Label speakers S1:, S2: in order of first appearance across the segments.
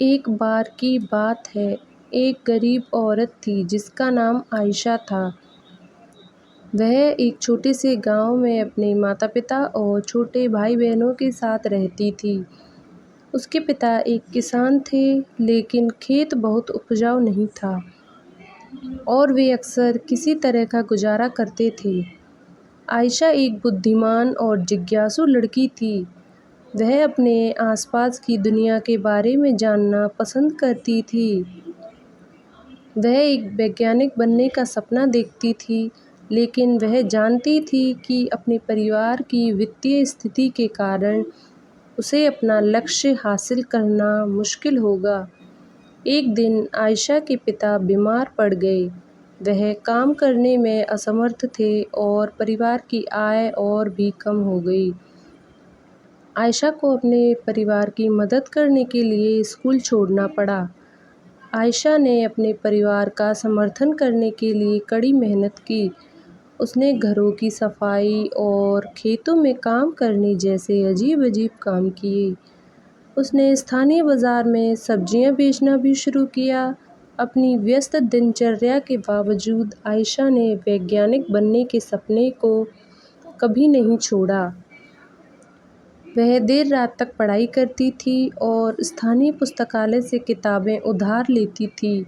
S1: एक बार की बात है, एक गरीब औरत थी जिसका नाम आयशा था। वह एक छोटे से गांव में अपने माता-पिता और छोटे भाई-बहनों के साथ रहती थी। उसके पिता एक किसान थे, लेकिन खेत बहुत उपजाऊ नहीं था और वे अक्सर किसी तरह का गुजारा करते थे। आयशा एक बुद्धिमान और जिज्ञासु लड़की थी। वह अपने आसपास की दुनिया के बारे में जानना पसंद करती थी। वह एक वैज्ञानिक बनने का सपना देखती थी, लेकिन वह जानती थी कि अपने परिवार की वित्तीय स्थिति के कारण उसे अपना लक्ष्य हासिल करना मुश्किल होगा। एक दिन आयशा के पिता बीमार पड़ गए। वह काम करने में असमर्थ थे और परिवार की आय और भी कम हो गई। आयशा को अपने परिवार की मदद करने के लिए स्कूल छोड़ना पड़ा। आयशा ने अपने परिवार का समर्थन करने के लिए कड़ी मेहनत की। उसने घरों की सफाई और खेतों में काम करने जैसे अजीब-अजीब काम किए। उसने स्थानीय बाजार में सब्जियां बेचना भी शुरू किया। अपनी व्यस्त दिनचर्या के बावजूद आयशा ने वैज्ञानिक बनने के सपने को कभी नहीं छोड़ा। वह देर रात तक पढ़ाई करती थी और स्थानीय पुस्तकालय से किताबें उधार लेती थी।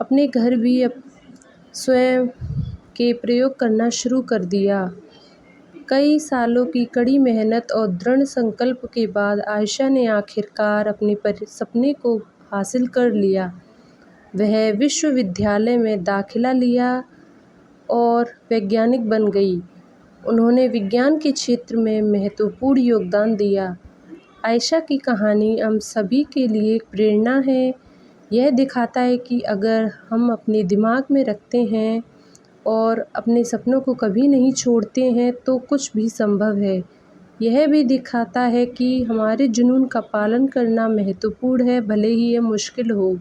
S1: अपने घर भी स्वयं के प्रयोग करना शुरू कर दिया। कई सालों की कड़ी मेहनत और दृढ़ संकल्प के बाद आयशा ने आखिरकार अपने सपने को हासिल कर लिया। वह विश्वविद्यालय में दाखिला लिया और वैज्ञानिक बन गई। उन्होंने विज्ञान के क्षेत्र में महत्वपूर्ण योगदान दिया। आयशा की कहानी हम सभी के लिए एक प्रेरणा है। यह दिखाता है कि अगर हम अपने दिमाग में रखते हैं और अपने सपनों को कभी नहीं छोड़ते हैं तो कुछ भी संभव है। यह भी दिखाता है कि हमारे जुनून का पालन करना महत्वपूर्ण है, भले ही यह मुश्किल हो।